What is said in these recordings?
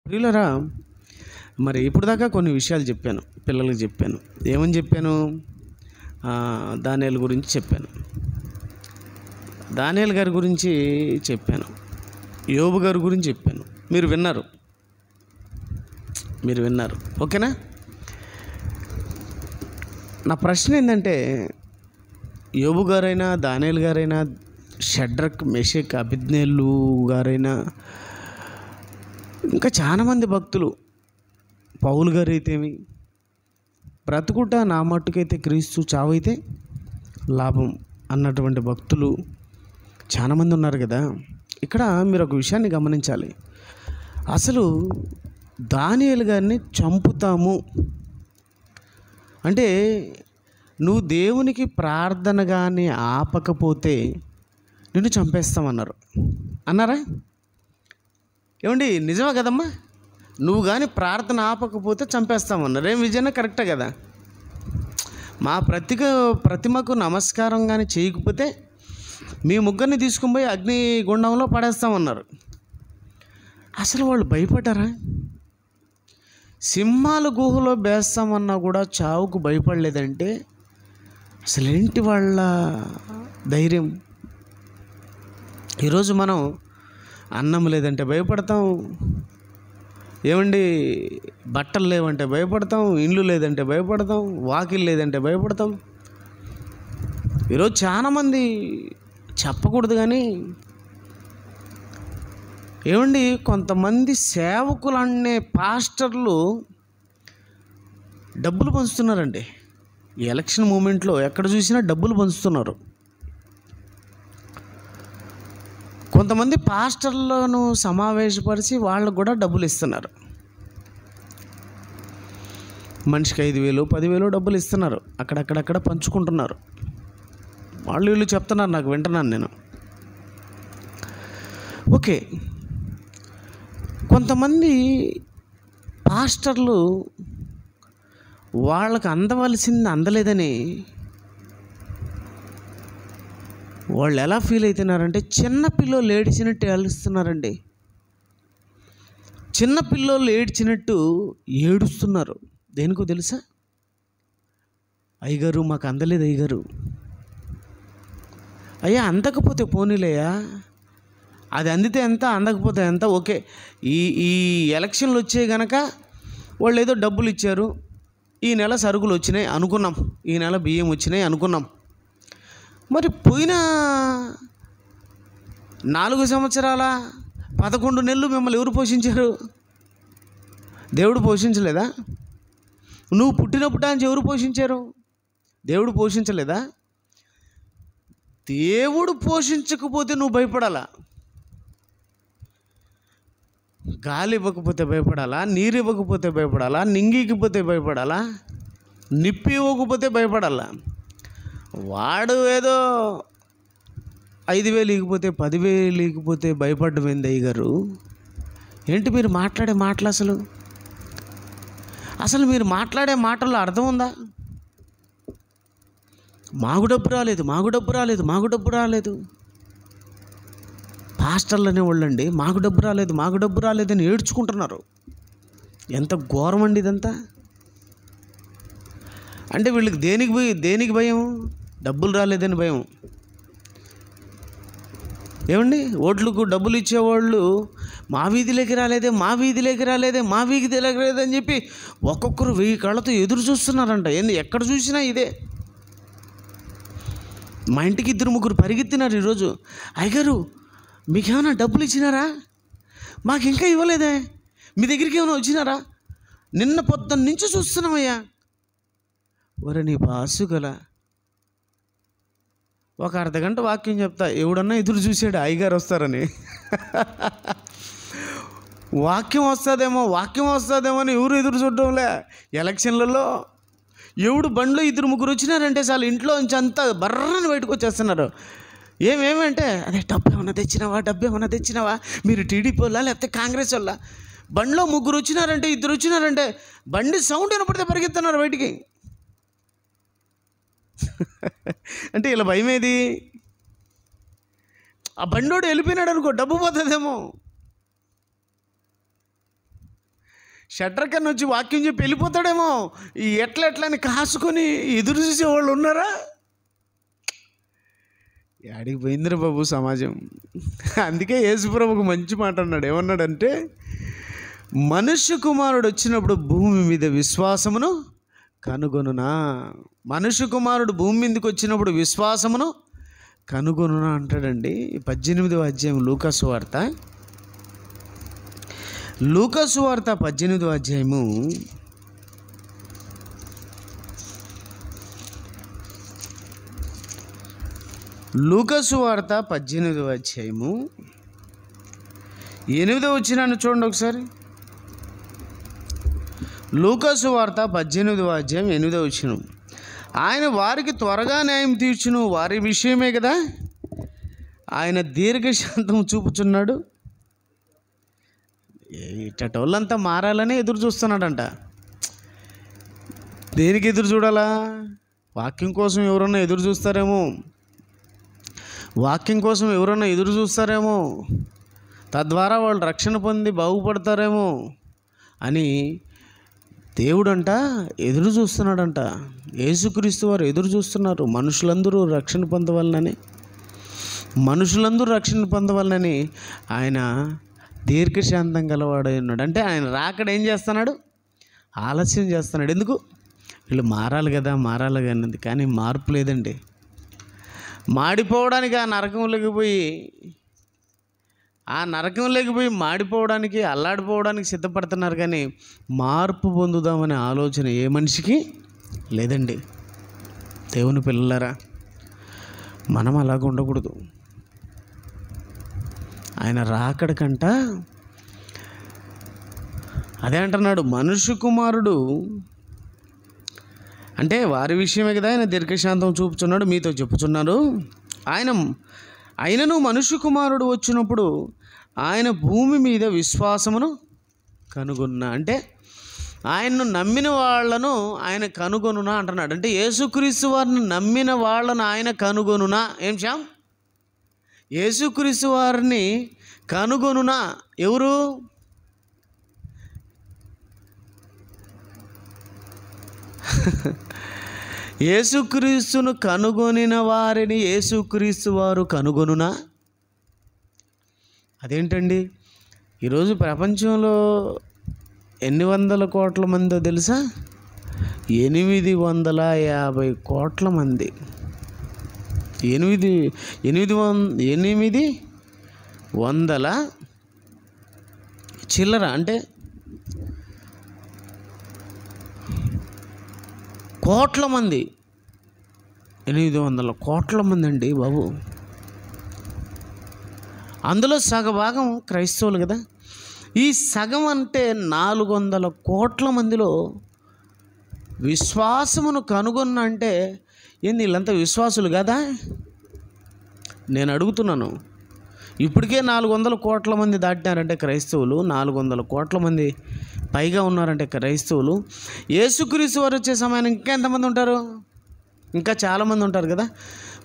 ప్రియులరా, మరి ఇప్పుడు దాకా కొన్ని విషయాలు చెప్పాను, పిల్లలకు చెప్పాను. ఏమని చెప్పాను? దానియేలు గురించి చెప్పాను, దానియేలు గారి గురించి చెప్పాను, యోబు గారి గురించి చెప్పాను. మీరు విన్నారు, ఓకేనా? నా ప్రశ్న ఏంటంటే, యోబు గారైనా, దానియేలు గారైనా, షడ్రక్, మెషక్, అబేద్నెగో గారైనా, ఇంకా చాలామంది భక్తులు, పౌలు గారు అయితేమి, బ్రతుకుట నా మట్టుకైతే క్రీస్తు, చావైతే లాభం అన్నటువంటి భక్తులు చాలామంది ఉన్నారు కదా. ఇక్కడ మీరు ఒక విషయాన్ని గమనించాలి. అసలు దానియేలు గారిని చంపుతాము అంటే, నువ్వు దేవునికి ప్రార్థన కానీ ఆపకపోతే నిన్ను చంపేస్తామన్నారు. అన్నారా? ఏమండి, నిజమే కదమ్మా? నువ్వు కానీ ప్రార్థన ఆపకపోతే చంపేస్తామన్నారు. ఏం విజయన కరెక్టే కదా? మా ప్రతిమకు నమస్కారం కానీ చేయకపోతే మీ ముగ్గురిని తీసుకుని పోయి అగ్ని గుండంలో పడేస్తామన్నారు. అసలు వాళ్ళు భయపడ్డారా? సింహాల గుహలో వేస్తామన్నా కూడా చావుకు భయపడలేదంటే అసలేంటి వాళ్ళ ధైర్యం? ఈరోజు మనం అన్నం లేదంటే భయపడతాం, ఏమండి, బట్టలు లేవంటే భయపడతాం, ఇండ్లు లేదంటే భయపడతాం, వాకిలు లేదంటే భయపడతాం. ఈరోజు చాలామంది చెప్పకూడదు కానీ, ఏమండి, కొంతమంది సేవకులు అనే పాస్టర్లు డబ్బులు పంచుతున్నారండి. ఈ ఎలక్షన్ మూమెంట్లో ఎక్కడ చూసినా డబ్బులు పంచుతున్నారు. కొంతమంది పాస్టర్లను సమావేశపరిచి వాళ్ళకు కూడా డబ్బులు ఇస్తున్నారు. మనిషికి 5,000, 10,000 డబ్బులు ఇస్తున్నారు. అక్కడక్కడ పంచుకుంటున్నారు. వాళ్ళు వీళ్ళు చెప్తున్నారు, నాకు వింటున్నాను నేను. ఓకే, కొంతమంది పాస్టర్లు వాళ్ళకు అందవలసింది అందలేదని వాళ్ళు ఎలా ఫీల్ అవుతున్నారంటే, చిన్నపిల్లలు ఏడ్చినట్టు ఏడుస్తున్నారండి. చిన్నపిల్లలు ఏడ్చినట్టు ఏడుస్తున్నారు. దేనికో తెలుసా? అయ్యగారు, మాకు అందలేదు అయ్యగారు. అయ్యా, అందకపోతే పోనీలేయా, అది అందితే ఎంత, అందకపోతే ఎంత, ఓకే. ఈ ఎలక్షన్లు వచ్చాయి కనుక వాళ్ళు ఏదో డబ్బులు ఇచ్చారు, ఈ నెల సరుకులు వచ్చినాయి అనుకున్నాం, ఈ నెల బియ్యం వచ్చినాయి అనుకున్నాం. మరి పోయిన 4 సంవత్సరాల 11 నెలలు మిమ్మల్ని ఎవరు పోషించారు? దేవుడు పోషించలేదా? నువ్వు పుట్టినప్పుడు ఆయన ఎవరు పోషించారు? దేవుడు పోషించలేదా? దేవుడు పోషించకపోతే నువ్వు భయపడాలా? గాలి ఇవ్వకపోతే భయపడాలా? నీరు ఇవ్వకపోతే భయపడాలా? నింగికిపోతే భయపడాలా? నిప్పి ఇవ్వకపోతే భయపడాలా? వాడు ఏదో 5,000 ఇకపోతే 10,000 ఇకపోతే భయపడ్డం ఏంది అయ్యగారు? ఏంటి మీరు మాట్లాడే మాటలు? అసలు మీరు మాట్లాడే మాటల్లో అర్థం ఉందా? మాకు డబ్బు రాలేదు, మాకు డబ్బు రాలేదు, మాకు డబ్బు రాలేదు. పాస్టర్లు అనేవాళ్ళండి, మాకు డబ్బు రాలేదు, మాకు డబ్బు రాలేదని ఏడ్చుకుంటున్నారు. ఎంత ఘోరం అండి ఇదంతా. అంటే వీళ్ళకి దేనికి భయం? డబ్బులు రాలేదని భయం. ఏమండి, ఓట్లకు డబ్బులు ఇచ్చేవాళ్ళు మా వీధిలోకి రాలేదే, మా వీధిలోకి రాలేదే, మా వీధిలోకి రాలేదని చెప్పి ఒక్కొక్కరు 1000 కళ్ళతో ఎదురు చూస్తున్నారంట. ఎక్కడ చూసినా ఇదే. మా ఇంటికి 2-3 పరిగెత్తినారు ఈరోజు. అయ్యగారు, మీకేమైనా డబ్బులు ఇచ్చినారా? మాకు ఇంకా ఇవ్వలేదే. మీ దగ్గరికి ఏమైనా వచ్చినారా? నిన్న పొద్దున్న నుంచి చూస్తున్నామయ్యా. ఒరే నీ బాసు గల, ఒక అర్ధగంట వాక్యం చెప్తా, ఎవడన్నా ఎదురు చూసాడు అయ్యగారు వస్తారని. వాక్యం వస్తుందేమో అని ఎవరు ఎదురు చూడడంలే. ఎలక్షన్లలో ఎవడు బండ్లో 2-3 వచ్చినారంటే చాలు, ఇంట్లో నుంచి అంతా బర్రని బయటకు వచ్చేస్తున్నారు. ఏమేమంటే, అదే డబ్బు ఏమన్నా తెచ్చినావా, మీరు టీడీపీ వాళ్ళ లేకపోతే కాంగ్రెస్ వాళ్ళ? బండిలో 3 వచ్చినారంటే, 2 వచ్చినారంటే బండి సౌండ్ వినపడితే పరిగెత్తున్నారు బయటికి. అంటే ఇలా భయం ఏది? ఆ బండోడు వెళ్ళిపోయినాడు అనుకో, డబ్బు పోతుందేమో. షడ్రకన్న వచ్చి వాక్యం చెప్పి వెళ్ళిపోతాడేమో, ఈ ఎట్లని కాసుకొని ఎదురు చూసేవాళ్ళు ఉన్నారా? యాడికి పోయిందిరా బాబు సమాజం. అందుకే యేసుప్రభుకు మంచి మాట అన్నాడు. ఏమన్నాడంటే, మనుష్య కుమారుడు వచ్చినప్పుడు భూమి మీద విశ్వాసమును కనుగొనునా. మనుష్య కుమారుడు భూమి మీదకి వచ్చినప్పుడు విశ్వాసమును కనుగొనునా అంటాడండి. 18వ అధ్యాయం లూకాసు వార్త 18వ అధ్యాయము 18వ అధ్యాయము 8వ వచనాన్ని చూడండి ఒకసారి. లూకాసు వార్త 18వ అధ్యాయం 8వ వచనం. ఆయన వారికి త్వరగా న్యాయం తీర్చును, వారి విషయమే కదా ఆయన దీర్ఘశాంతం చూపుచున్నాడు. ఇట్టోళ్ళంతా మారాలని ఎదురు చూస్తున్నాడంట. దేనికి ఎదురు చూడాలా? వాక్యం కోసం ఎవరన్నా ఎదురు చూస్తారేమో, వాక్యం కోసం ఎవరన్నా ఎదురు చూస్తారేమో, తద్వారా వాళ్ళు రక్షణ పొంది బాగుపడతారేమో అని దేవుడంట ఎదురు చూస్తున్నాడంట. యేసుక్రీస్తు వారు ఎదురు చూస్తున్నారు. మనుషులందరూ రక్షణ పొందవాలని ఆయన దీర్ఘశాంతం గలవాడై ఉన్నాడు. అంటే ఆయన రాకడ ఏం చేస్తున్నాడు? ఆలస్యం చేస్తున్నాడు. ఎందుకు? వీళ్ళు మారాలి కానీ కానీ మార్పు లేదండి. మాడిపోవడానికి ఆ నరకంలోకి పోయి మాడిపోవడానికి, అల్లాడిపోవడానికి సిద్ధపడుతున్నారు, కానీ మార్పు పొందుదామనే ఆలోచన ఏ మనిషికి లేదండి. దేవుని పిల్లలారా, మనం అలాగ ఉండకూడదు. ఆయన రాకడకంట అదే అంటున్నాడు, మనుష్య కుమారుడు అంటే వారి విషయమే కదా ఆయన దీర్ఘశాంతం చూపుచున్నాడు, మీతో చెప్పుచున్నాడు. ఆయనను మనుష్య కుమారుడు వచ్చినప్పుడు ఆయన భూమి మీద విశ్వాసమును కనుగొన్నా. అంటే ఆయన్ను నమ్మిన వాళ్ళను ఆయన కనుగొనునా అంటున్నాడు. అంటే యేసుక్రీస్తు వారిని నమ్మిన వాళ్ళను ఆయన కనుగొనునా. ఏం శ్యామ్? యేసుక్రీస్తు వారిని కనుగొనునా. ఎవరు? యేసుక్రీస్తును కనుగొనిన వారిని యేసుక్రీస్తు వారు కనుగొనునా. అదేంటండి? ఈరోజు ప్రపంచంలో ఎన్ని వందల కోట్ల మందో తెలుసా? 850 కోట్ల మంది. 800 చిల్లర, అంటే కోట్ల మంది. 800 కోట్ల మంది అండి బాబు. అందులో సగభాగం క్రైస్తవులు కదా. ఈ సగం అంటే 400 కోట్ల మందిలో విశ్వాసమును కనుగొన్న అంటే ఏంది? వీళ్ళంతా విశ్వాసులు కదా? నేను అడుగుతున్నాను. ఇప్పటికే 400 కోట్ల మంది దాటినారంటే క్రైస్తవులు, 400 కోట్ల మంది పైగా ఉన్నారంటే క్రైస్తవులు. యేసుక్రీస్తు వారు వచ్చే సమయానికి ఇంకా ఎంతమంది ఉంటారు? ఇంకా చాలామంది ఉంటారు కదా.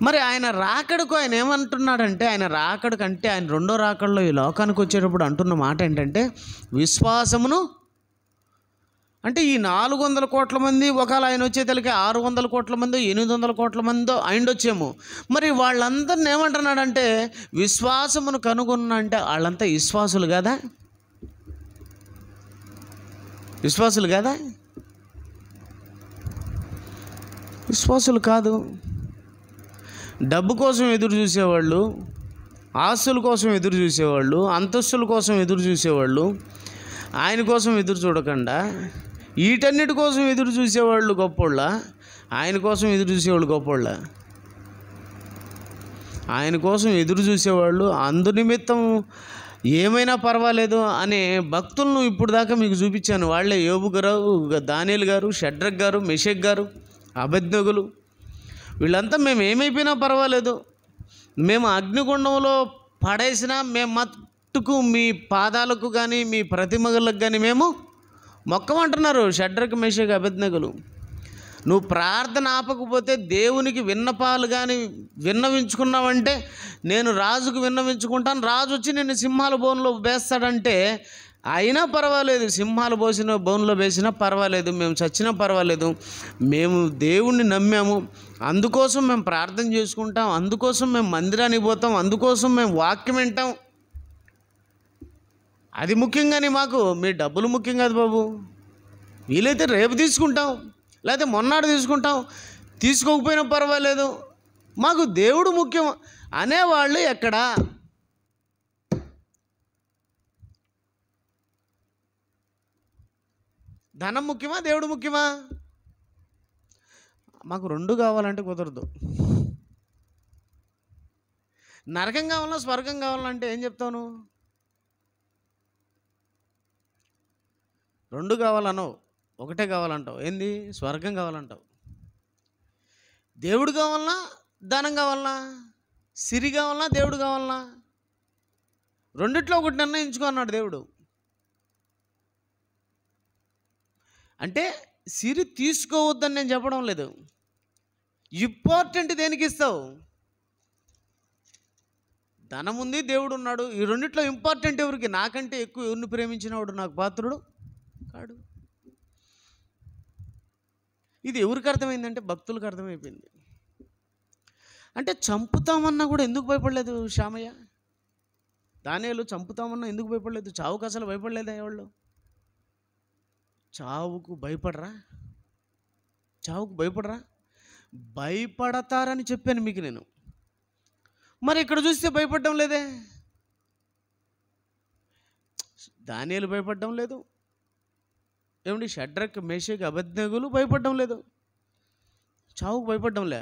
మరి ఆయన రాకడకు ఆయన ఏమంటున్నాడంటే, ఆయన రాకడకంటే ఆయన రెండో రాకడలో ఈ లోకానికి వచ్చేటప్పుడు అంటున్న మాట ఏంటంటే, విశ్వాసమును. అంటే ఈ 400 కోట్ల మంది ఒకవేళ ఆయన వచ్చేతలకి 600 కోట్ల మందో 800 కోట్ల మందో అయిండొచ్చేమో. మరి వాళ్ళందరిని ఏమంటున్నాడంటే విశ్వాసమును కనుగొన్న. అంటే వాళ్ళంతా విశ్వాసులు కదా? విశ్వాసులు కదా? విశ్వాసులు కాదు. డబ్బు కోసం ఎదురు చూసేవాళ్ళు, ఆస్తుల కోసం ఎదురు చూసేవాళ్ళు, అంతస్తుల కోసం ఎదురు చూసేవాళ్ళు, ఆయన కోసం ఎదురు చూడకుండా వీటన్నిటి కోసం ఎదురు చూసేవాళ్ళు గొప్పోళ్ళ, ఆయన కోసం ఎదురు చూసేవాళ్ళు గొప్పోళ్ళ. ఆయన కోసం ఎదురు చూసేవాళ్ళు అందు నిమిత్తం ఏమైనా పర్వాలేదు అనే భక్తులను ఇప్పుడు దాకా మీకు చూపించాను. వాళ్ళే యోబు గారు, దానియేలు గారు, షడ్రక్ గారు, మెషక్ గారు, అబేద్నెగోలు. వీళ్ళంతా మేము ఏమైపోయినా పర్వాలేదు, మేము అగ్నిగుండంలో పడేసినా మేము మట్టుకు మీ పాదాలకు కానీ మీ ప్రతిమలకు కానీ మేము మొక్కమంటున్నారు షడ్రక్, మెషక్, అబేద్నెగోలు. నువ్వు ప్రార్థన ఆపకపోతే దేవునికి విన్నపాలు కానీ విన్నవించుకున్నావంటే నేను రాజుకు విన్నవించుకుంటాను, రాజు వచ్చి నేను సింహాల బోన్లో వేస్తాడంటే అయినా పర్వాలేదు, సింహాలు పోసిన బోన్లో వేసినా పర్వాలేదు, మేము చచ్చినా పర్వాలేదు, మేము దేవుణ్ణి నమ్మాము, అందుకోసం మేము ప్రార్థన చేసుకుంటాం, అందుకోసం మేము మందిరానికి పోతాం, అందుకోసం మేము వాక్యం వింటాం, అది ముఖ్యంగానే మాకు మీ డబ్బులు ముఖ్యం కాదు బాబు, వీలైతే రేపు తీసుకుంటాం, లేకపోతే మొన్నాడు తీసుకుంటాం, తీసుకోకపోయినా పర్వాలేదు, మాకు దేవుడు ముఖ్యం అనేవాళ్ళు ఎక్కడా? ధనం ముఖ్యమా, దేవుడు ముఖ్యమా? మాకు రెండు కావాలంటే కుదరదు. నరకం కావాలన్నా స్వర్గం కావాలంటే ఏం చెప్తాను? రెండు కావాలనో ఒకటే కావాలంటావు, ఏంది? స్వర్గం కావాలంటావు. దేవుడు కావాలన్నా ధనం కావాలన్నా, సిరి కావాలన్నా దేవుడు కావాలన్నా, రెండిట్లో ఒకటి నిర్ణయించుకో అన్నాడు దేవుడు. అంటే సిరి తీసుకోవద్దని నేను చెప్పడం లేదు, ఇంపార్టెంట్ దేనికి ఇస్తావు? ధనం ఉంది, దేవుడు ఉన్నాడు, ఈ రెండిట్లో ఇంపార్టెంట్ ఎవరికి? నాకంటే ఎక్కువ ఎవరిని ప్రేమించినవాడు నాకు పాత్రుడు కాడు. ఇది ఎవరికి అర్థమైందంటే భక్తులకు అర్థమైపోయింది. అంటే చంపుతామన్నా కూడా ఎందుకు భయపడలేదు శ్యామయ్య? దానియేలు చంపుతామన్నా ఎందుకు భయపడలేదు? చావుకు అసలు భయపడలేదా ఎవళ్ళు? చావుకు భయపడరా? చావుకు భయపడరా? భయపడతారని చెప్పాను మీకు నేను. మరి ఇక్కడ చూస్తే భయపడడం లేదే. దానియేలు భయపడడం లేదు, ఏమండి షడ్రక్ మేషక్ అబేద్నెగోలు భయపడడం లేదు, చావుకు భయపడడం లే.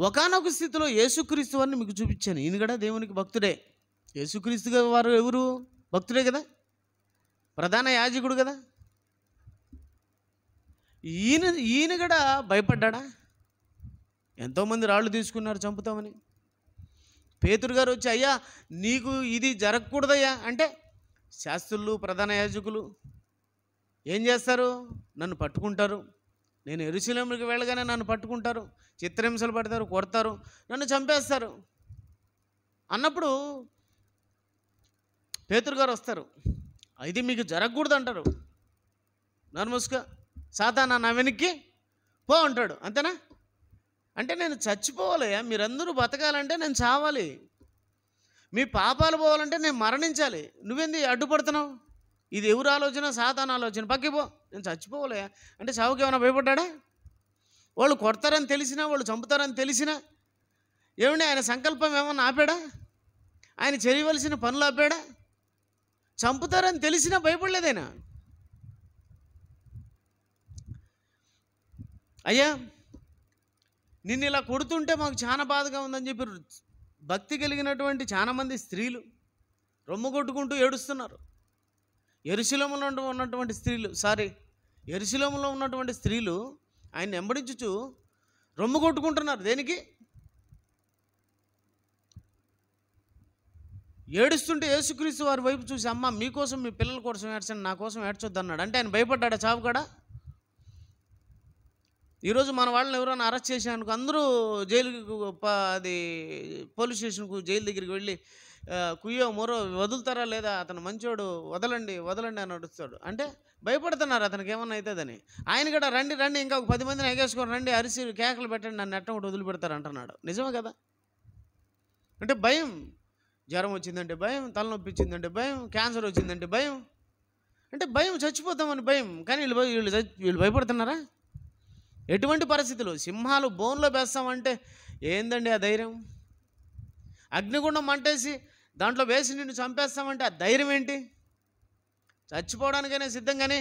ఒకానొక స్థితిలో యేసుక్రీస్తు వారిని మీకు చూపించాను. ఈయన కూడా దేవునికి భక్తుడే. యేసుక్రీస్తు వారు ఎవరు? భక్తుడే కదా, ప్రధాన యాజకుడు కదా. ఈయన కూడా భయపడ్డా? ఎంతోమంది రాళ్ళు తీసుకున్నారు చంపుతామని. పేతురు గారు వచ్చి, అయ్యా నీకు ఇది జరగకూడదయ్యా అంటే శాస్త్రులు ప్రధాన యాజకులు ఏం చేస్తారు? నన్ను పట్టుకుంటారు, నేను యెరూషలేముకి వెళ్ళగానే నన్ను పట్టుకుంటారు, చిత్రహింసలు పడతారు, కొడతారు, నన్ను చంపేస్తారు అన్నప్పుడు పేతురు గారు వస్తారు, ఇది మీకు జరగకూడదు అంటారు. నర్మస్క సాతానా నా వెనక్కి పో అంటాడు. అంతేనా? అంటే నేను చచ్చిపోవాలయ్యా, మీరందరూ బతకాలంటే నేను చావాలి, మీ పాపాలు పోవాలంటే నేను మరణించాలి, నువ్వేంది అడ్డుపడుతున్నావు? ఇది ఎవరు ఆలోచన? సాతాను ఆలోచన. పక్కిపో, నేను చచ్చిపోవాలయ్యా అంటే చావుకి ఏమైనా భయపడ్డా? వాళ్ళు కొడతారని తెలిసినా, వాళ్ళు చంపుతారని తెలిసినా, ఏమండి ఆయన సంకల్పం ఏమన్నా ఆపాడా? ఆయన చేయవలసిన పనులు ఆపాడా? చంపుతారని తెలిసినా భయపడలేదైనా. అయ్యా నిన్ను ఇలా కొడుతుంటే మాకు చాలా బాధగా ఉందని చెప్పి భక్తి కలిగినటువంటి చాలామంది స్త్రీలు రొమ్ము కొట్టుకుంటూ ఏడుస్తున్నారు. యెరూషలేములో ఉన్నటువంటి స్త్రీలు ఆయన వెంబడించుచు రొమ్ము కొట్టుకుంటున్నారు. దేనికి? ఏడుస్తుంటే యేసుక్రీస్తు వారి వైపు చూసి, అమ్మ మీకోసం మీ పిల్లల కోసం ఏడ్చండి, నా కోసం ఏడ్చొద్దు అన్నాడు. అంటే ఆయన భయపడ్డా చావు కాడా? ఈరోజు మన వాళ్ళని ఎవరైనా అరెస్ట్ చేసానుకో అందరూ జైలుకి అది పోలీస్ స్టేషన్కు జైలు దగ్గరికి వెళ్ళి కుయ్యో మొరో వదులుతారా లేదా, అతను మంచోడు, వదలండి వదలండి అని అడుస్తాడు. అంటే భయపడుతున్నారు అతనికి ఏమన్నా అవుతుందని. ఆయన కూడా రండి రండి ఇంకా ఒక 10 మందిని ఎగేసుకొని రండి, అరిసి కేకలు పెట్టండి, నన్ను ఎట్ట ఒకటి వదిలిపెడతారు అంటున్నాడు. నిజమే కదా? అంటే భయం. జ్వరం వచ్చిందంటే భయం, తలనొప్పి వచ్చిందంటే భయం, క్యాన్సర్ వచ్చిందంటే భయం. అంటే భయం, చచ్చిపోతామని భయం. కానీ వీళ్ళు భయపడుతున్నారా? ఎటువంటి పరిస్థితులు? సింహాలు బోన్లో వేస్తామంటే ఏందండి ఆ ధైర్యం? అగ్నిగుండం మంటేసి దాంట్లో వేసి నిన్ను చంపేస్తామంటే ఆ ధైర్యం ఏంటి? చచ్చిపోవడానికైనా సిద్ధంగానే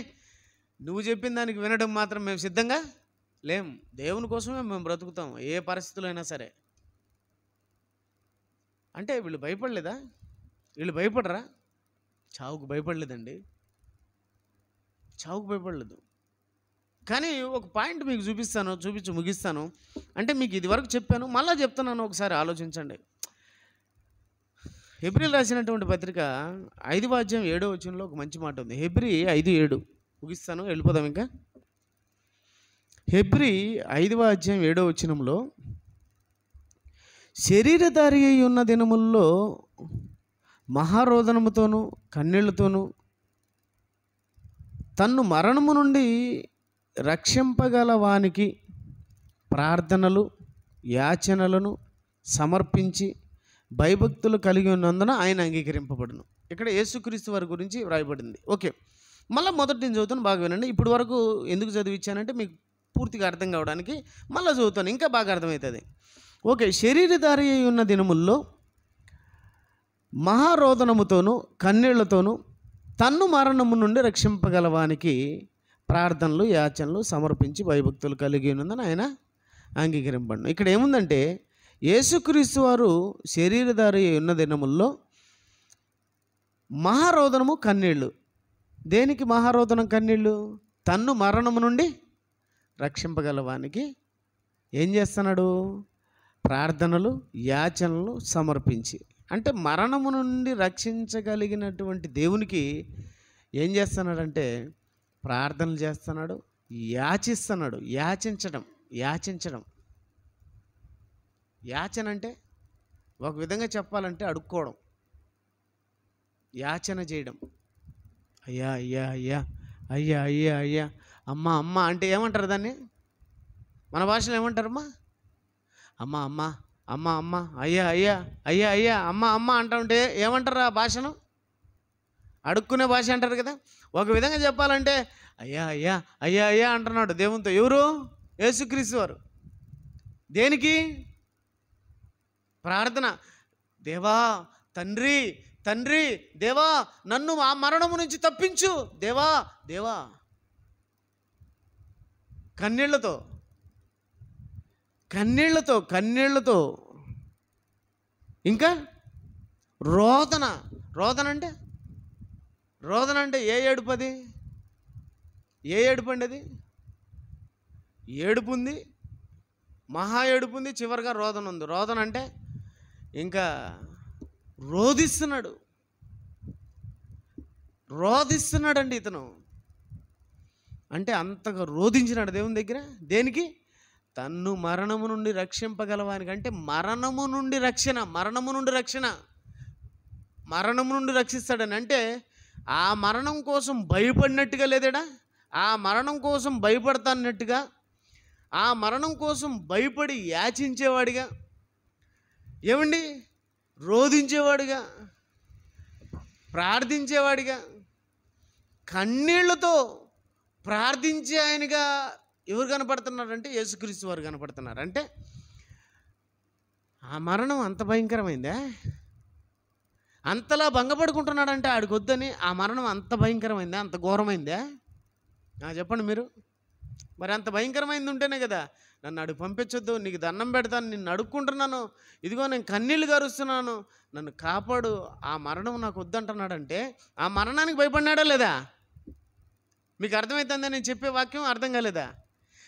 నువ్వు చెప్పిన దానికి వినడం మాత్రం మేము సిద్ధంగా లేం. దేవుని కోసమే మేము బ్రతుకుతాం ఏ పరిస్థితుల్లో అయినా సరే. అంటే వీళ్ళు భయపడలేదా? వీళ్ళు భయపడరా? చావుకు భయపడలేదండి, చావుకు భయపడలేదు. కానీ ఒక పాయింట్ మీకు చూపించి ముగిస్తాను. అంటే మీకు ఇదివరకు చెప్పాను, మళ్ళీ చెప్తున్నాను, ఒకసారి ఆలోచించండి. హెబ్రీ రాసినటువంటి పత్రిక 5వ అధ్యాయం 7వ వచనంలో ఒక మంచి మాట ఉంది. హెబ్రీ 5:7 ముగిస్తాను, వెళ్ళిపోదాం. ఇంకా హెబ్రీ 5వ అధ్యాయం 7వ వచనంలో, శరీరధారి అయి ఉన్న దినముల్లో మహారోదనముతోనూ కన్నీళ్లతోనూ తన్ను మరణము నుండి రక్షింపగల వానికి ప్రార్థనలు యాచనలను సమర్పించి భయభక్తులు కలిగి ఉన్నందున ఆయన అంగీకరింపబడును. ఇక్కడ యేసుక్రీస్తు వారి గురించి వ్రాయబడింది. ఓకే, మళ్ళీ మొదటి నేను చదువుతాను, బాగా వినండి. ఇప్పుడు వరకు ఎందుకు చదివించానంటే మీకు పూర్తిగా అర్థం కావడానికి మళ్ళీ చదువుతాను, ఇంకా బాగా అర్థమవుతుంది. ఓకే, శరీరధారి అయి ఉన్న దినముల్లో మహారోదనముతోనూ కన్నీళ్లతోనూ తన్ను మరణము నుండి రక్షింపగలవానికి ప్రార్థనలు యాచనలు సమర్పించి భయభక్తులు కలిగి ఉన్నదని ఆయన అంగీకరింపబడును. ఇక్కడ ఏముందంటే యేసుక్రీస్తు వారు శరీరధారి ఉన్న దినముల్లో మహారోదనము కన్నీళ్ళు. దేనికి మహారోదనం కన్నీళ్ళు? తన్ను మరణము నుండి రక్షింపగలవానికి ఏం చేస్తున్నాడు? ప్రార్థనలు యాచనలు సమర్పించి. అంటే మరణము నుండి రక్షించగలిగినటువంటి దేవునికి ఏం చేస్తున్నాడంటే ప్రార్థనలు చేస్తున్నాడు, యాచిస్తున్నాడు. యాచించడం యాచన అంటే ఒక విధంగా చెప్పాలంటే అడుక్కోవడం, యాచన చేయడం. అయ్యా అయ్యా అయ్యా అయ్యా అయ్యా అయ్యా అమ్మ అమ్మ అంటే ఏమంటారు దాన్ని? మన భాషలో ఏమంటారమ్మా? అమ్మ అమ్మ అమ్మ అమ్మ అయ్యా అయ్యా అయ్యా అయ్యా అమ్మ అమ్మ అంటూ ఉంటే ఏమంటారు ఆ భాషను? అడుక్కునే భాష అంటారు కదా. ఒక విధంగా చెప్పాలంటే అయ్యా అయ్యా అయ్యా అయ్యా అంటున్నాడు దేవునితో. ఎవరు? యేసుక్రీస్తు వారు. దేనికి? ప్రార్థన. దేవా తండ్రి తండ్రి, దేవా నన్ను ఆ మరణము నుంచి తప్పించు, దేవా దేవా. కన్నీళ్లతో ఇంకా రోదన అంటే ఏ ఏడుపు అది? ఏ ఏడుపు అండి అది? ఏడుపు ఉంది, మహా ఏడుపు ఉంది, చివరిగా రోదన ఉంది. రోదన అంటే ఇంకా రోదిస్తున్నాడండి ఇతను. అంటే అంతగా రోధించినాడు దేవుని దగ్గర. దేనికి? తన్ను మరణము నుండి రక్షింపగలవానికి. అంటే మరణము నుండి రక్షిస్తాడని. అంటే ఆ మరణం కోసం భయపడినట్టుగా లేదేడా? ఆ మరణం కోసం భయపడతాన్నట్టుగా, ఆ మరణం కోసం భయపడి యాచించేవాడిగా, ఏమండి రోధించేవాడిగా, ప్రార్థించేవాడిగా, కన్నీళ్లతో ప్రార్థించే ఆయనగా ఎవరు కనపడుతున్నారంటే యేసుక్రీస్తు వారు కనపడుతున్నారు. అంటే ఆ మరణం అంత భయంకరమైందా? అంతలా భంగపడుకుంటున్నాడంటే ఆడికి వద్దని ఆ మరణం అంత భయంకరమైందా? అంత ఘోరమైందా? చెప్పండి మీరు. మరి అంత భయంకరమైంది ఉంటేనే కదా నన్ను అడుగు పంపించొద్దు, నీకు దండం పెడతాను, నిన్ను అడుక్కుంటున్నాను, ఇదిగో నేను కన్నీళ్ళు గారుస్తున్నాను, నన్ను కాపాడు, ఆ మరణం నాకు వద్దంటున్నాడంటే ఆ మరణానికి భయపడినాడా లేదా? మీకు అర్థమవుతుందా నేను చెప్పే వాక్యం? అర్థం కాలేదా?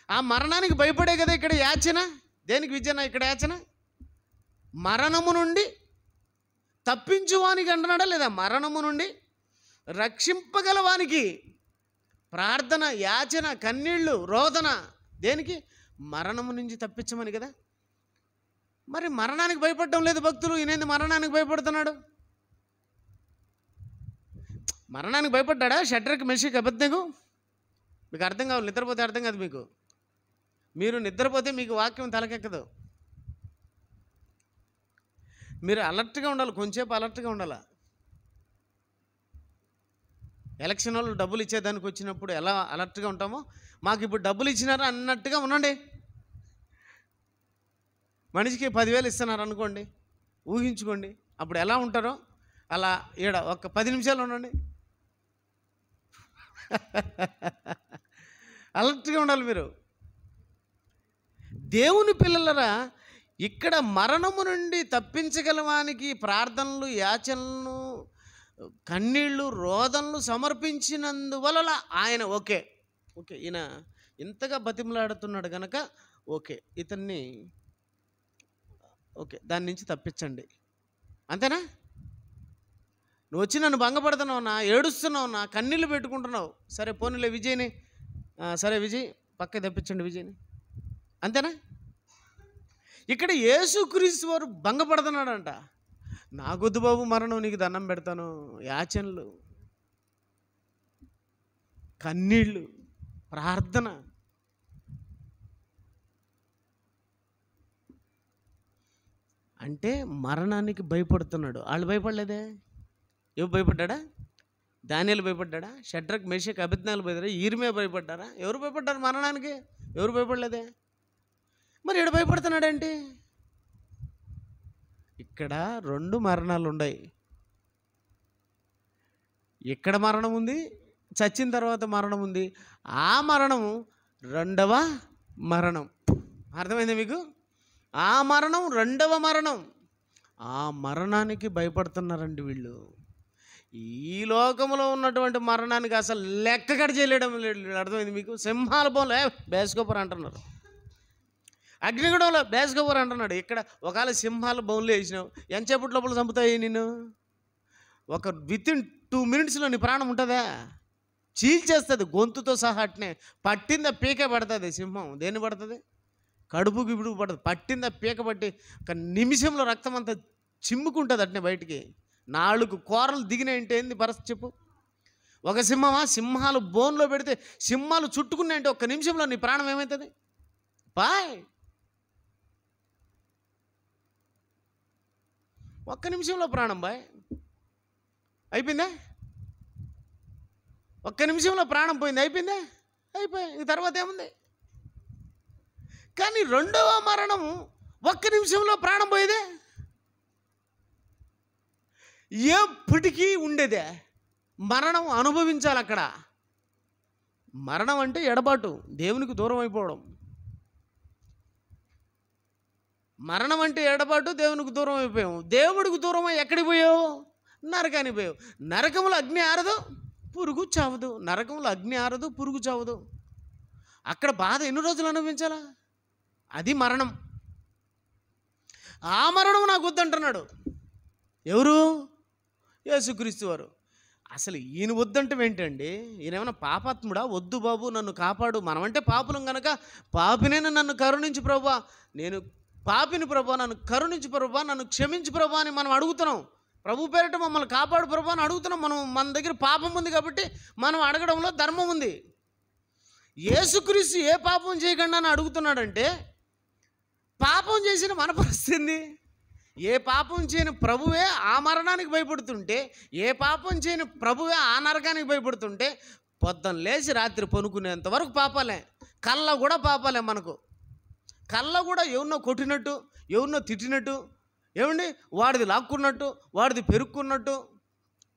ఆ మరణానికి భయపడే కదా ఇక్కడ యాచన. దేనికి విజయన ఇక్కడ యాచన? మరణము నుండి తప్పించువానికి అంటున్నాడా లేదా? మరణము నుండి రక్షింపగలవానికి ప్రార్థన యాచన కన్నీళ్ళు రోదన. దేనికి? మరణము నుంచి తప్పించమని కదా. మరి మరణానికి భయపడటం లేదు భక్తులు. ఈయనేంది మరణానికి భయపడుతున్నాడు? మరణానికి భయపడ్డా షడ్రక్ మెషక్ అబేద్నెగో? మీకు అర్థం కావాలి. నిద్రపోతే అర్థం కాదు మీకు. మీరు నిద్రపోతే మీకు వాక్యం తలకెక్కదు. మీరు అలర్ట్గా ఉండాలి, కొంచెంసేపు అలర్ట్గా ఉండాలి. ఎలక్షన్ వాళ్ళు డబ్బులు ఇచ్చేదానికి వచ్చినప్పుడు ఎలా అలర్ట్గా ఉంటామో, మాకు ఇప్పుడు డబ్బులు ఇచ్చినారు అన్నట్టుగా ఉండండి. మనిషికి 10,000 ఇస్తున్నారు అనుకోండి, ఊహించుకోండి. అప్పుడు ఎలా ఉంటారో అలా ఈడ ఒక 10 నిమిషాలు ఉండండి. అలర్ట్గా ఉండాలి మీరు. దేవుని పిల్లలరా, ఇక్కడ మరణము నుండి తప్పించగలవానికి ప్రార్థనలు యాచనలు కన్నీళ్ళు రోదనలు సమర్పించినందువలన ఆయన ఓకే ఈయన ఇంతగా బతిమలాడుతున్నాడు కనుక ఇతన్ని దాని నుంచి తప్పించండి. అంతేనా? నువ్వు వచ్చి నన్ను భంగపడుతున్నావు, నా ఏడుస్తున్నావు, నా కన్నీళ్ళు పెట్టుకుంటున్నావు, సరే పోనీలే విజయ్ని, సరే విజయ్ పక్క తెప్పించండి విజయ్ని, అంతేనా? ఇక్కడ యేసుక్రీస్తు వారు భంగపడుతున్నాడంట. నాకొద్దు బాబు మరణం, నీకు దండం పెడతాను, యాచనలు కన్నీళ్ళు, ప్రార్థన. అంటే మరణానికి భయపడుతున్నాడు. వాళ్ళు భయపడలేదే. ఎవరు భయపడ్డా? దానియేలు భయపడ్డా? షడ్రక్ మేషక్ అబేద్నెగోలు భయపడ్డారా? ఈర్మియా భయపడ్డారా? ఎవరు భయపడ్డారు మరణానికి? ఎవరు భయపడలేదే. మరి ఈడు భయపడుతున్నాడేంటి? ఇక్కడ 2 మరణాలు ఉన్నాయి. ఇక్కడ మరణం ఉంది, చచ్చిన తర్వాత మరణం ఉంది. ఆ మరణము 2వ మరణం. అర్థమైందా మీకు? ఆ మరణం 2వ మరణం. ఆ మరణానికి భయపడుతున్నారండి వీళ్ళు. ఈ లోకంలో ఉన్నటువంటి మరణానికి అసలు లెక్కగడ చేయలేడం లేదు. అర్థమైంది మీకు? సింహాల బోన్లో బేసుకోపర్ అంటున్నారు, అగ్నిగుడంలో బేసుకోపర్ అంటున్నాడు. ఇక్కడ ఒకవేళ సింహాల బౌన్లో వేసినావు, ఎంతసేపటి లోపల చంపుతాయి నిన్ను? వితిన్ 2 minutesలో నీ ప్రాణం ఉంటుందా? చీల్చేస్తుంది గొంతుతో సహా. అట్నే పట్టిందా పీకే పడుతుంది సింహం. దేన్ని పడుతుంది? కడుపుకి ఇప్పుడు పడుతుంది. పట్టిందా పీక పట్టి 1 నిమిషంలో రక్తం అంతా చిమ్ముకుంటుంది అట్నే బయటికి. 4 కూరలు దిగినాయంటే ఏంది పరిస్థితి చెప్పు? ఒక సింహమా? సింహాలు బోన్లో పెడితే సింహాలు చుట్టుకున్నాయంటే 1 నిమిషంలో నీ ప్రాణం ఏమవుతుంది? బాయ్. 1 నిమిషంలో ప్రాణం బాయ్ అయిపోయిందా? 1 నిమిషంలో ప్రాణం పోయింది, అయిపోయిందా? అయిపోయి ఇంక తర్వాత ఏముంది? కానీ 2వ మరణం 1 నిమిషంలో ప్రాణం పోయేదే, ఎప్పటికీ ఉండేదే. మరణం అనుభవించాలి అక్కడ. మరణం అంటే ఎడబాటు, దేవునికి దూరం అయిపోవడం. మరణం అంటే ఎడబాటు, దేవునికి దూరం అయిపోయావు. దేవుడికి దూరం ఎక్కడికి పోయావు? నరకానికి పోయావు. నరకములో అగ్ని ఆరదు, పురుగు చావదు. నరకంలో అగ్ని ఆరదు, పురుగు చావదు. అక్కడ బాధ ఎన్ని రోజులు అనుభవించాలా? అది మరణం. ఆ మరణం నాకు వద్దంటున్నాడు. ఎవరు? యేసుక్రీస్తు వారు. అసలు ఈయన వద్దంటే ఏంటండి? ఈయన ఏమైనా పాపాత్ముడా? వద్దు బాబు నన్ను కాపాడు. మనమంటే పాపులం కనుక, పాపినైనా నన్ను కరుణించు ప్రభువా, నేను పాపిని ప్రభువా, నన్ను కరుణించు ప్రభువా, నన్ను క్షమించు ప్రభువా అని మనం అడుగుతున్నాం. ప్రభు పేరిట మమ్మల్ని కాపాడు ప్రభువా అని అడుగుతున్నాం. మన దగ్గర పాపం ఉంది కాబట్టి మనం అడగడంలో ధర్మం ఉంది. యేసుక్రీస్తు ఏ పాపం చేయకుండా అని అడుగుతున్నాడంటే, పాపం చేసిన మన పరిస్థితి. ఏ పాపం చేయని ప్రభువే ఆ మరణానికి భయపడుతుంటే, ఏ పాపం చేయని ప్రభువే ఆ నరకానికి భయపడుతుంటే, పొద్దున్న లేచి రాత్రి పనుకునేంత వరకు పాపాలే. కళ్ళ కూడా పాపాలే మనకు. కళ్ళ కూడా ఎవరినో కొట్టినట్టు, ఎవరినో తిట్టినట్టు, ఏమండి వాడిది లాక్కున్నట్టు, వాడిది పెరుక్కున్నట్టు,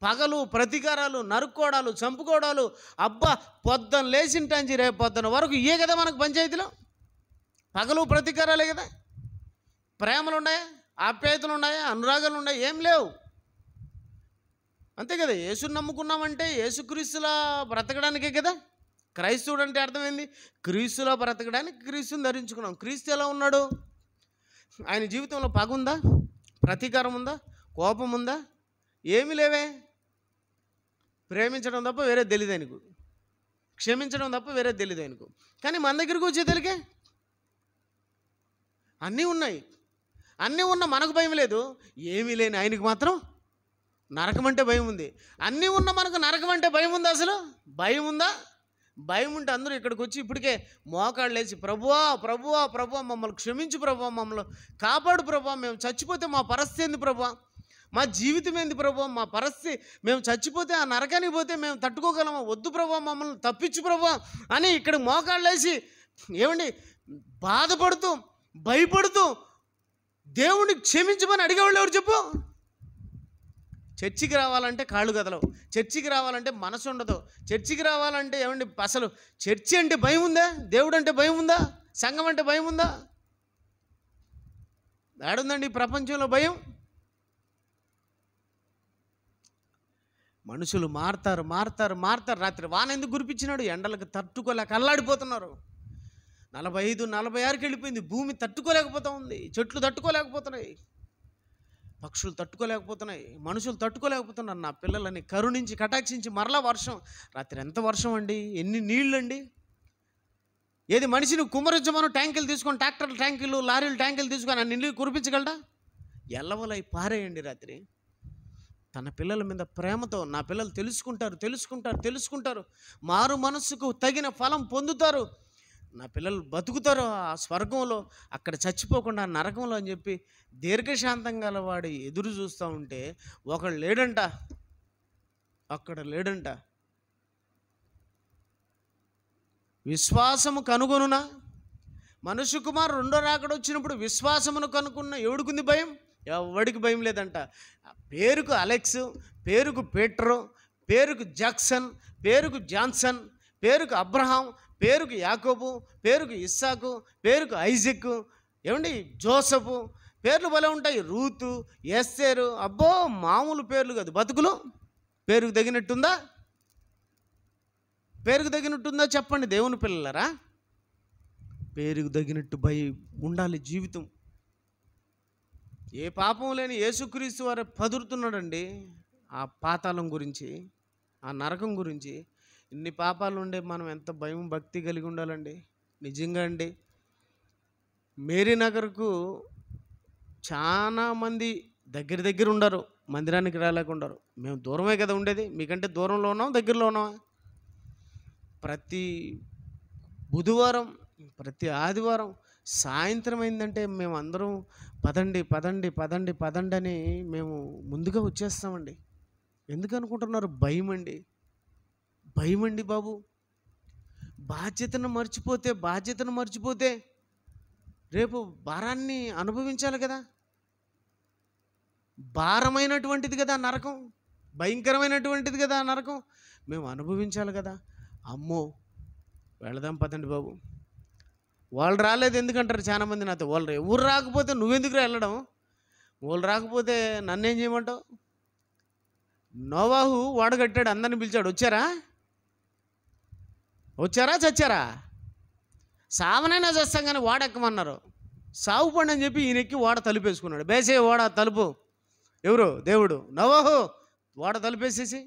పగలు ప్రతీకారాలు, నరుక్కోవడాలు, చంపుకోవడాలు. అబ్బా పొద్దున్న లేచింటాంచి రేపు పొద్దున వరకు ఏ కదా మనకు పంచాయతీలో? పగలు ప్రతీకారాలే కదా. ప్రేమలు ఉన్నాయా? ఆప్యాయతలు ఉన్నాయా? అనురాగాలు ఉన్నాయా? ఏం లేవు. అంతే కదా. యేసుని నమ్ముకున్నామంటే యేసుక్రీస్తులా బ్రతకడానికే కదా. క్రైస్తవుడు అంటే అర్థమైంది, క్రీస్తులా బ్రతకడానికి క్రీస్తుని ధరించుకున్నాం. క్రీస్తు ఎలా ఉన్నాడు? ఆయన జీవితంలో పగ ఉందా? ప్రతీకారం ఉందా? కోపం ఉందా? ఏమీ లేవే. ప్రేమించడం తప్ప వేరే తెలియదు ఆయనకు, క్షమించడం తప్ప వేరే తెలియదు ఆయనకు. కానీ మన దగ్గరికి వచ్చే తెలికే అన్నీ ఉన్నాయి. అన్నీ ఉన్న మనకు భయం లేదు. ఏమీ లేని ఆయనకు మాత్రం నరకం అంటే భయం ఉంది. అన్నీ ఉన్న మనకు నరకం అంటే భయం ఉందా? అసలు భయం ఉందా? భయం ఉంటే అందరూ ఇక్కడికి వచ్చి ఇప్పటికే మోకాళ్ళు లేచి, ప్రభువా ప్రభువా ప్రభువా మమ్మల్ని క్షమించు ప్రభువా, మమ్మల్ని కాపాడు ప్రభువా, మేము చచ్చిపోతే మా పరిస్థితి ఏంది ప్రభువా, మా జీవితం ఏంది ప్రభువా, మా పరిస్థితి, మేము చచ్చిపోతే ఆ నరకానికి పోతే మేము తట్టుకోగలమా, వద్దు ప్రభువా మమ్మల్ని తప్పించు ప్రభువా అని ఇక్కడ మోకాళ్ళు లేచి ఏమండి బాధపడుతూ భయపడుతూ దేవుని క్షమించమని అడిగేవాళ్ళు ఎవరు చెప్పు? చర్చికి రావాలంటే కాళ్ళు కదలవు, చర్చికి రావాలంటే మనసు ఉండదు, చర్చికి రావాలంటే ఏమండి అసలు చర్చి అంటే భయం ఉందా? దేవుడు అంటే భయం ఉందా? సంఘం అంటే భయం ఉందా? ఏడుందండి ప్రపంచంలో భయం? మనుషులు మారుతారు మారుతారు మారుతారు. రాత్రి వాన ఎందుకు కురిపించినాడు? ఎండలకు తట్టుకోలేక అల్లాడిపోతున్నారు. 45-46కి వెళ్ళిపోయింది. భూమి తట్టుకోలేకపోతూ ఉంది, చెట్లు తట్టుకోలేకపోతున్నాయి, పక్షులు తట్టుకోలేకపోతున్నాయి, మనుషులు తట్టుకోలేకపోతున్నారు. నా పిల్లలని కరుణించి కటాక్షించి మరలా వర్షం. రాత్రి ఎంత వర్షం అండి, ఎన్ని నీళ్ళండి. ఏది మనిషిని కుమ్మరించమను ట్యాంకులు తీసుకొని, ట్రాక్టర్ల ట్యాంకులు, లారీల ట్యాంకులు తీసుకొని ఆ నీళ్ళు కురిపించగలడా? ఎల్లవలై పారేయండి రాత్రి. తన పిల్లల మీద ప్రేమతో, నా పిల్లలు తెలుసుకుంటారు, మారు మనస్సుకు తగిన ఫలం పొందుతారు, నా పిల్లలు బతుకుతారు ఆ స్వర్గంలో, అక్కడ చచ్చిపోకుండా నరకంలో అని చెప్పి దీర్ఘశాంతంగా వాడు ఎదురు చూస్తూ ఉంటే ఒకడు లేడంట, అక్కడ లేడంట. విశ్వాసము కనుగొనునా, మనుష్య కుమారు రెండో రాకడ వచ్చినప్పుడు విశ్వాసమును కనుక్కున్న ఎవడుకుంది భయం? ఎవడికి భయం లేదంట. పేరుకు అలెక్స్, పేరుకు పీటరు, పేరుకు జాక్సన్, పేరుకు జాన్సన్, పేరుకు అబ్రహాం, పేరుకు యాకోబు, పేరుకు ఇస్సాకు, పేరుకు ఐజక్, ఏమండి జోసఫు, పేర్లు భలే ఉంటాయి. రూతు, ఎస్తేరు, అబ్బో మామూలు పేర్లు కాదు. బతుకులు పేరుకు తగినట్టుందా? పేరుకు తగినట్టుందా చెప్పండి దేవుని పిల్లలరా. పేరుకు తగినట్టు ఉండాలి జీవితం. ఏ పాపం లేని యేసుక్రీస్తు వారు పదురుతున్నాడండి ఆ పాతాళం గురించి, ఆ నరకం గురించి. ఇన్ని పాపాలు ఉండే మనం ఎంత భయం భక్తి కలిగి ఉండాలండి నిజంగా అండి. మేరీ నగర్కు చాలామంది దగ్గర ఉండరు, మందిరానికి రాలేకుండారు. మేము దూరమే కదా ఉండేది, మీకంటే దూరంలో ఉన్నాం, దగ్గరలో ఉన్నామా? ప్రతి బుధవారం, ప్రతి ఆదివారం సాయంత్రం అయిందంటే మేము అందరం పదండి అని మేము ముందుగా వచ్చేస్తామండి. ఎందుకు అనుకుంటున్నారు? భయం అండి బాబు. బాధ్యతను మర్చిపోతే రేపు భారాన్ని అనుభవించాలి కదా. భారమైనటువంటిది కదా నరకం, భయంకరమైనటువంటిది కదా నరకం, మేము అనుభవించాలి కదా. అమ్మో వెళదాం పదండి బాబు. వాళ్ళు రాలేదు ఎందుకంటారు చాలామంది నాతో. వాళ్ళు ఎవరు రాకపోతే నువ్వెందుకు వెళ్ళడం? వాళ్ళు రాకపోతే నన్నేం చేయమంటావు? నోవాహు వాడు కట్టాడు, అందరిని పిలిచాడు. వచ్చారా చచ్చారా? సావనైనా చేస్తాం కానీ వాడెక్కమన్నారు. సావు పండి అని చెప్పి ఈయనెక్కి వాడ తలుపేసుకున్నాడు. బేసే వాడ తలుపు, ఎవరు? దేవుడు. నోవాహు వాడ తలుపేసేసి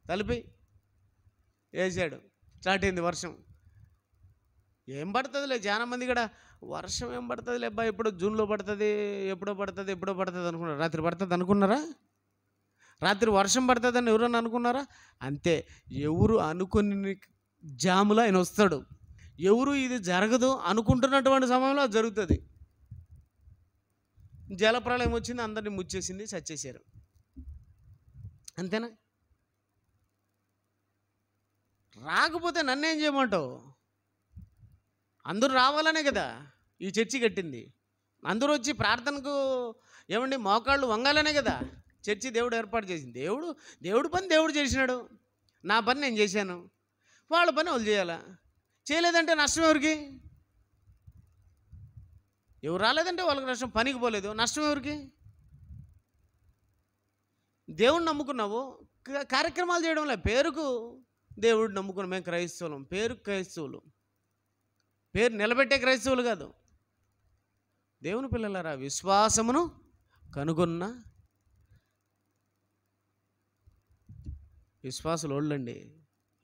తలిపి వేసాడు. స్టార్ట్ అయింది వర్షం. ఏం పడుతుందిలే, చాలా మంది కూడా వర్షం ఏం పడుతుందిలే అబ్బా, ఎప్పుడో జూన్లో పడుతుంది, ఎప్పుడో పడుతుంది అనుకున్నారు. రాత్రి పడుతుంది అనుకున్నారా? రాత్రి వర్షం పడుతుందని ఎవరన్నా అనుకున్నారా? అంతే, ఎవరు అనుకుని జాములో ఆయన వస్తాడు. ఎవరు ఇది జరగదు అనుకుంటున్నటువంటి సమయంలో అది జరుగుతుంది. జలప్రళయం వచ్చింది, అందరినీ ముచ్చేసింది, చచ్చేసారు. అంతేనా? రాకపోతే నన్నేం చేయమంటావు? అందరూ రావాలనే కదా ఈ చర్చి కట్టింది. అందరూ వచ్చి ప్రార్థనకు ఏమండి మోకాళ్ళు వంగాలనే కదా చర్చి దేవుడు ఏర్పాటు చేసింది. దేవుడు పని దేవుడు చేసినాడు, నా పని నేను చేశాను, వాళ్ళ పని వాళ్ళు చేయాలా. చేయలేదంటే నష్టం ఎవరికి? ఎవరు రాలేదంటే వాళ్ళకి నష్టం, పనికి పోలేదు నష్టం ఎవరికి? దేవుడిని నమ్ముకున్నావు, కార్యక్రమాలు చేయడంలే, పేరుకు దేవుడు నమ్ముకున్నాం. మేము క్రైస్తవులం, పేరుకు క్రైస్తవులు, పేరు నిలబెట్టే క్రైస్తవులు కాదు. దేవుని పిల్లలారా, విశ్వాసమును కనుగొన్న విశ్వాసులు వాళ్ళండి.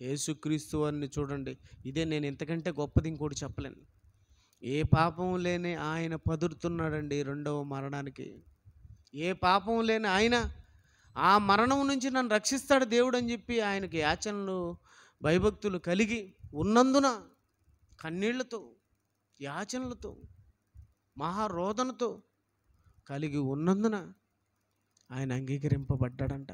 యేసుక్రీస్తు వారిని చూడండి. ఇదే, నేను ఇంతకంటే గొప్పది ఇంకోటి చెప్పలేను. ఏ పాపం లేని ఆయన పదురుతున్నాడండి రెండవ మరణానికి. ఏ పాపం లేని ఆయన ఆ మరణం నుంచి నన్ను రక్షిస్తాడు దేవుడు అని చెప్పి ఆయనకి యాచనలు భయభక్తులు కలిగి ఉన్నందున కన్నీళ్లతో, యాచనలతో, మహారోదనతో కలిగి ఉన్నందున ఆయన అంగీకరింపబడ్డాడంట.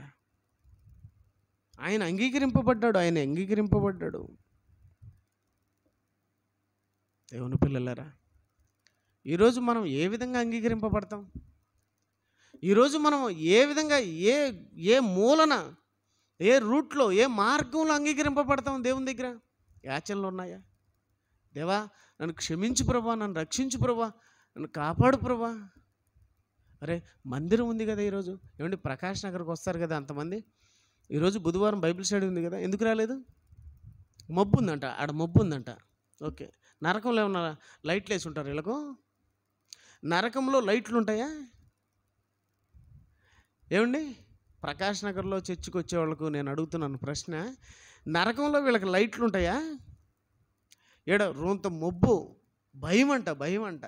ఆయన అంగీకరింపబడ్డాడు. దేవుని పిల్లలారా, ఈరోజు మనం ఏ విధంగా అంగీకరింపబడతాం? ఈరోజు మనం ఏ విధంగా ఏ మూలన, ఏ రూట్లో, ఏ మార్గంలో అంగీకరింపబడతాం దేవుని దగ్గర? యాచనలు ఉన్నాయా? దేవా నన్ను క్షమించు ప్రభా, నన్ను రక్షించు ప్రభా, నన్ను కాపాడు ప్రభా. అరే మందిరం ఉంది కదా ఈరోజు, ఏమండి ప్రకాష్ నగర్కి వస్తారు కదా అంతమంది. ఈరోజు బుధవారం బైబిల్ స్టడీ ఉంది కదా, ఎందుకు రాలేదు? మబ్బు ఉందంట, ఆడ మబ్బు ఉందంట. ఓకే, నరకంలో ఏమన్నా లైట్లు వేసి ఉంటారు వీళ్ళకు? నరకంలో లైట్లు ఉంటాయా? ఏమండి ప్రకాష్ నగర్లో చర్చికి వచ్చే వాళ్ళకు నేను అడుగుతున్నాను ప్రశ్న, నరకంలో వీళ్ళకి లైట్లు ఉంటాయా? ఏడ రోంత మబ్బు, భయం అంట.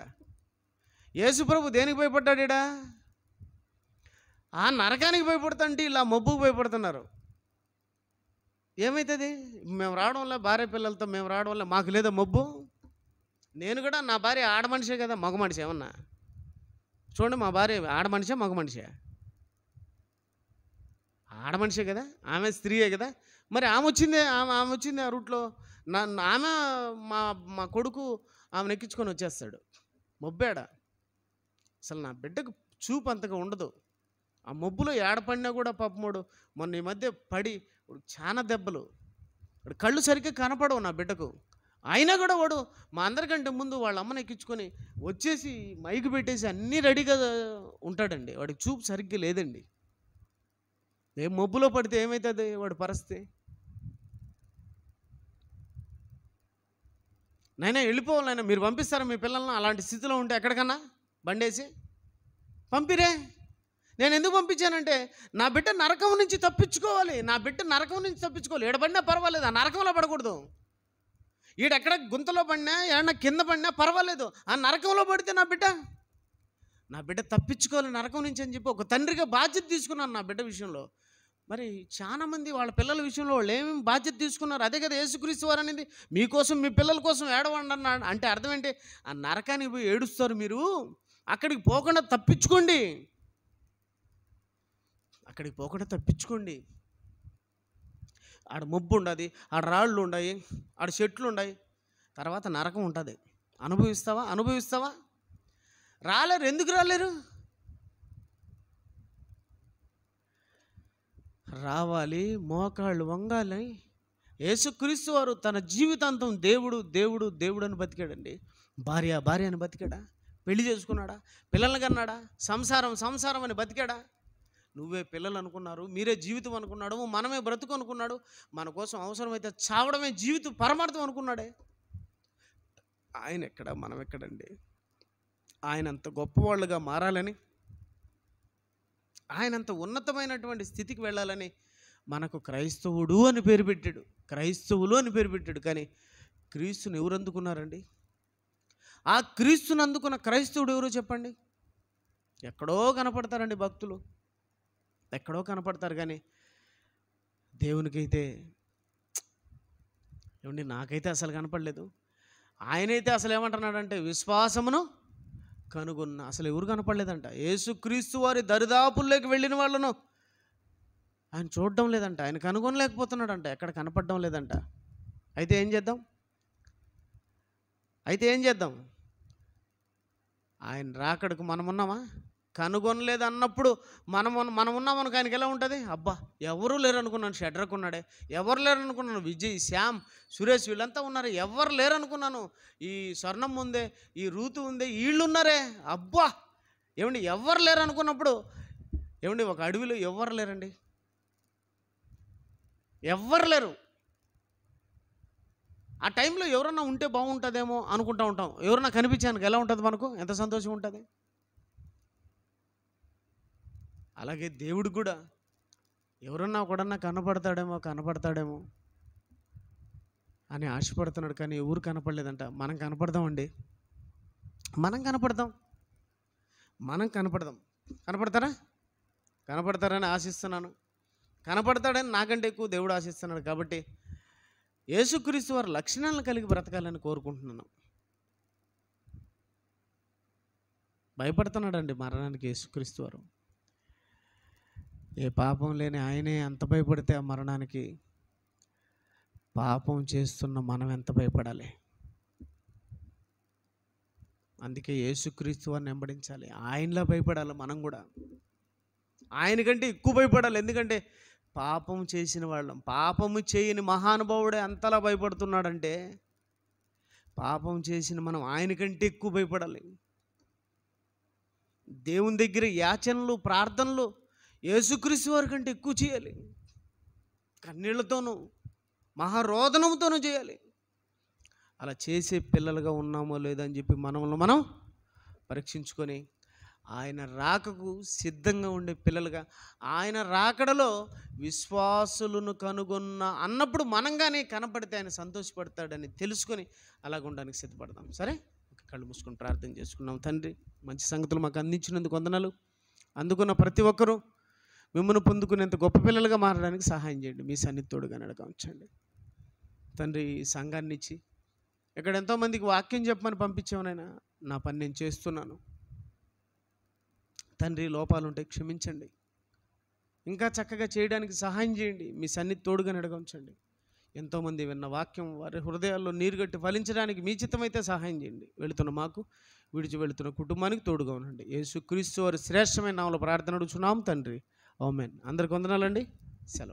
యేసుప్రభు దేనికి భయపడ్డాడు? ఆ నరకానికి భయపడుతుంటే ఇలా మబ్బుకు భయపడుతున్నారు. ఏమవుతుంది? మేము రావడం వల్ల, భార్య పిల్లలతో మేము రావడం వల్ల మాకు లేదా మబ్బు? నేను కూడా, నా భార్య ఆడ మనిషే కదా, మగ మనిషి ఏమన్నా? చూడండి, మా భార్య ఆడ మనిషా మగ మనిషా? ఆడ మనిషే కదా, ఆమె స్త్రీయే కదా. మరి ఆమె వచ్చింది ఆ రూట్లో. ఆమె మా మా కొడుకు ఆమెను ఎక్కించుకొని వచ్చేస్తాడు. మొబ్బేడ అసలు నా బిడ్డకు చూపు అంతగా ఉండదు. ఆ మబ్బులో ఏడపడినా కూడా పాపమోడు మొన్న ఈ మధ్య పడి చాలా దెబ్బలు, కళ్ళు సరిగ్గా కనపడవు నా బిడ్డకు. అయినా కూడా వాడు మా అందరికంటే ముందు వాళ్ళ అమ్మని ఎక్కించుకొని వచ్చేసి మైకు పెట్టేసి అన్నీ రెడీగా ఉంటాడండి. వాడికి చూపు సరిగ్గా లేదండి. ఏ మబ్బులో పడితే ఏమవుతుంది వాడి పరిస్థితి? నైనా వెళ్ళిపోవాలైనా మీరు పంపిస్తారా మీ పిల్లలను? అలాంటి స్థితిలో ఉంటే ఎక్కడికన్నా బండేసి పంపిరే. నేను ఎందుకు పంపించానంటే నా బిడ్డ నరకం నుంచి తప్పించుకోవాలి. ఏడబడినా పర్వాలేదు, ఆ నరకంలో పడకూడదు. ఈడెక్కడ గుంతలో పడినా, ఏడన్నా కింద పడినా పర్వాలేదు, ఆ నరకంలో పడితే నా బిడ్డ తప్పించుకోవాలి నరకం నుంచి అని చెప్పి ఒక తండ్రిగా బాధ్యత తీసుకున్నాను నా బిడ్డ విషయంలో. మరి చాలామంది వాళ్ళ పిల్లల విషయంలో వాళ్ళు ఏమేమి బాధ్యత తీసుకున్నారు? అదే కదా యేసుక్రీస్తు వారు అనేది, మీకోసం మీ పిల్లల కోసం ఏడవండి అన్నాడు. అంటే అర్థం ఏంటి? ఆ నరకానికి పోయి ఏడుస్తారు మీరు, అక్కడికి పోకుండా తప్పించుకోండి. ఆడ మబ్బు ఉండదు, ఆడ రాళ్ళు ఉన్నాయి, ఆడ చెట్లు ఉన్నాయి, తర్వాత నరకం ఉంటుంది. అనుభవిస్తావా? రాలేరు. ఎందుకు రాలేరు? రావాలి, మోకాళ్ళు వంగాలి. యేసుక్రీస్తు వారు తన జీవితాంతం దేవుడు అని బతికాడండి. భార్య అని బతికాడా? పెళ్లి చేసుకున్నాడా? పిల్లల్ని కన్నాడా? సంసారం అని బతికాడా? నువ్వే పిల్లలు అనుకున్నారు, మీరే జీవితం అనుకున్నాడు, మనమే బ్రతుకు అనుకున్నాడు, మన కోసం అవసరమైతే చావడమే జీవితం పరమార్థం అనుకున్నాడే. ఆయన ఎక్కడ, మనం ఎక్కడండి? ఆయన అంత గొప్పవాళ్ళుగా మారాలని, ఆయన అంత ఉన్నతమైనటువంటి స్థితికి వెళ్ళాలని మనకు క్రైస్తవులు అని పేరు పెట్టాడు. కానీ క్రీస్తుని ఎవరు అందుకున్నారండి? ఆ క్రీస్తుని అందుకున్న క్రైస్తవుడు ఎవరో చెప్పండి? ఎక్కడో కనపడతారండి భక్తులు, ఎక్కడో కనపడతారు. కానీ దేవునికైతే ఏమండి, నాకైతే అసలు కనపడలేదు. ఆయనైతే అసలు ఏమంటున్నాడంటే విశ్వాసమును కనుగొన్న. అసలు ఎవరు కనపడలేదంట. యేసుక్రీస్తు వారి దరిదాపుల్లోకి వెళ్ళిన వాళ్ళను ఆయన చూడడం లేదంట, ఆయన కనుగొనలేకపోతున్నాడంట, ఎక్కడ కనపడడం లేదంట. అయితే ఏం చేద్దాం? ఆయన రాకడకు మనం ఉన్నామా? కనుగొనలేదు అన్నప్పుడు మనం ఉన్నామనుకో ఆయనకి ఎలా ఉంటుంది? అబ్బా ఎవరు లేరు అనుకున్నాను, షడ్రకు ఉన్నాడే, ఎవరు లేరు అనుకున్నాను, విజయ్, శ్యామ్, సురేష్ వీళ్ళంతా ఉన్నారు, ఎవరు లేరు అనుకున్నాను, ఈ స్వర్ణం ఉందే, ఈ రూతు ఉందే, వీళ్ళు ఉన్నారే, అబ్బా ఏమండి ఎవరు లేరు అనుకున్నప్పుడు, ఏమండి ఒక అడవిలో ఎవరు లేరండి, ఎవ్వరు లేరు. ఆ టైంలో ఎవరన్నా ఉంటే బాగుంటుందేమో అనుకుంటూ ఉంటాం. ఎవరన్నా కనిపించానికి ఎలా ఉంటుంది? మనకు ఎంత సంతోషం ఉంటుంది. అలాగే దేవుడు కూడా ఎవరన్నా ఒకడన్నా కనపడతాడేమో అని ఆశపడుతున్నాడు. కానీ ఎవరు కనపడలేదంట. మనం కనపడదామండి, మనం కనపడదాం. కనపడతారని ఆశిస్తున్నాను. కనపడతాడని నాకంటే ఎక్కువ దేవుడు ఆశిస్తున్నాడు. కాబట్టి యేసుక్రీస్తు వారి లక్షణాలను కలిగి బ్రతకాలని కోరుకుంటున్నాను. భయపడుతున్నాడండి మరణానికి యేసుక్రీస్తు వారు. ఏ పాపం లేని ఆయనే అంత భయపడితే ఆ మరణానికి, పాపం చేస్తున్న మనం ఎంత భయపడాలి? అందుకే యేసుక్రీస్తు వారిని వెంబడించాలి, ఆయనలా భయపడాలి. మనం కూడా ఆయనకంటే ఎక్కువ భయపడాలి. ఎందుకంటే పాపం చేసిన వాళ్ళం, పాపము చేయని మహానుభావుడే అంతలా భయపడుతున్నాడంటే పాపం చేసిన మనం ఆయనకంటే ఎక్కువ భయపడాలి. దేవుని దగ్గర యాచనలు, ప్రార్థనలు యేసుక్రీస్తు వారి కంటే ఎక్కువ చేయాలి. కన్నీళ్లతోనూ మహారోదనంతోనూ చేయాలి. అలా చేసే పిల్లలుగా ఉన్నామో లేదని చెప్పి మనల్ని మనం పరీక్షించుకొని ఆయన రాకకు సిద్ధంగా ఉండే పిల్లలుగా, ఆయన రాకడలో విశ్వాసులను కనుగొన్న అన్నప్పుడు మనంగానే కనపడితే ఆయన సంతోషపడతాడని తెలుసుకొని అలాగ ఉండడానికి సిద్ధపడదాం. సరే, కళ్ళు మూసుకొని ప్రార్థన చేసుకున్నాం. తండ్రి, మంచి సంగతులు మాకు అందించినందుకు వందనాలు. అందుకున్న ప్రతి ఒక్కరూ మిమ్మల్ని పొందుకునేంత గొప్ప పిల్లలుగా మారడానికి సహాయం చేయండి. మీ సన్నిధి తోడుగా నడక ఉంచండి తండ్రి. ఈ సంఘాన్ని ఇచ్చి ఇక్కడ ఎంతోమందికి వాక్యం చెప్పమని పంపించామనైనా నా పని నేను చేస్తున్నాను తండ్రి. లోపాలు ఉంటే క్షమించండి, ఇంకా చక్కగా చేయడానికి సహాయం చేయండి. మీ సన్నిధి తోడుగా నడక ఉంచండి. ఎంతోమంది విన్న వాక్యం వారి హృదయాల్లో నీరుగట్టి ఫలించడానికి మీ చిత్తమైతే సహాయం చేయండి. వెళుతున్న మాకు, విడిచి వెళుతున్న కుటుంబానికి తోడుగా ఉండండి. యేసుక్రీస్తు వారి శ్రేష్టమైన నామములో ప్రార్థన అడుగుచున్నాం తండ్రి. ఆమేన్. అందరికి వందనాలండి. సెలవు.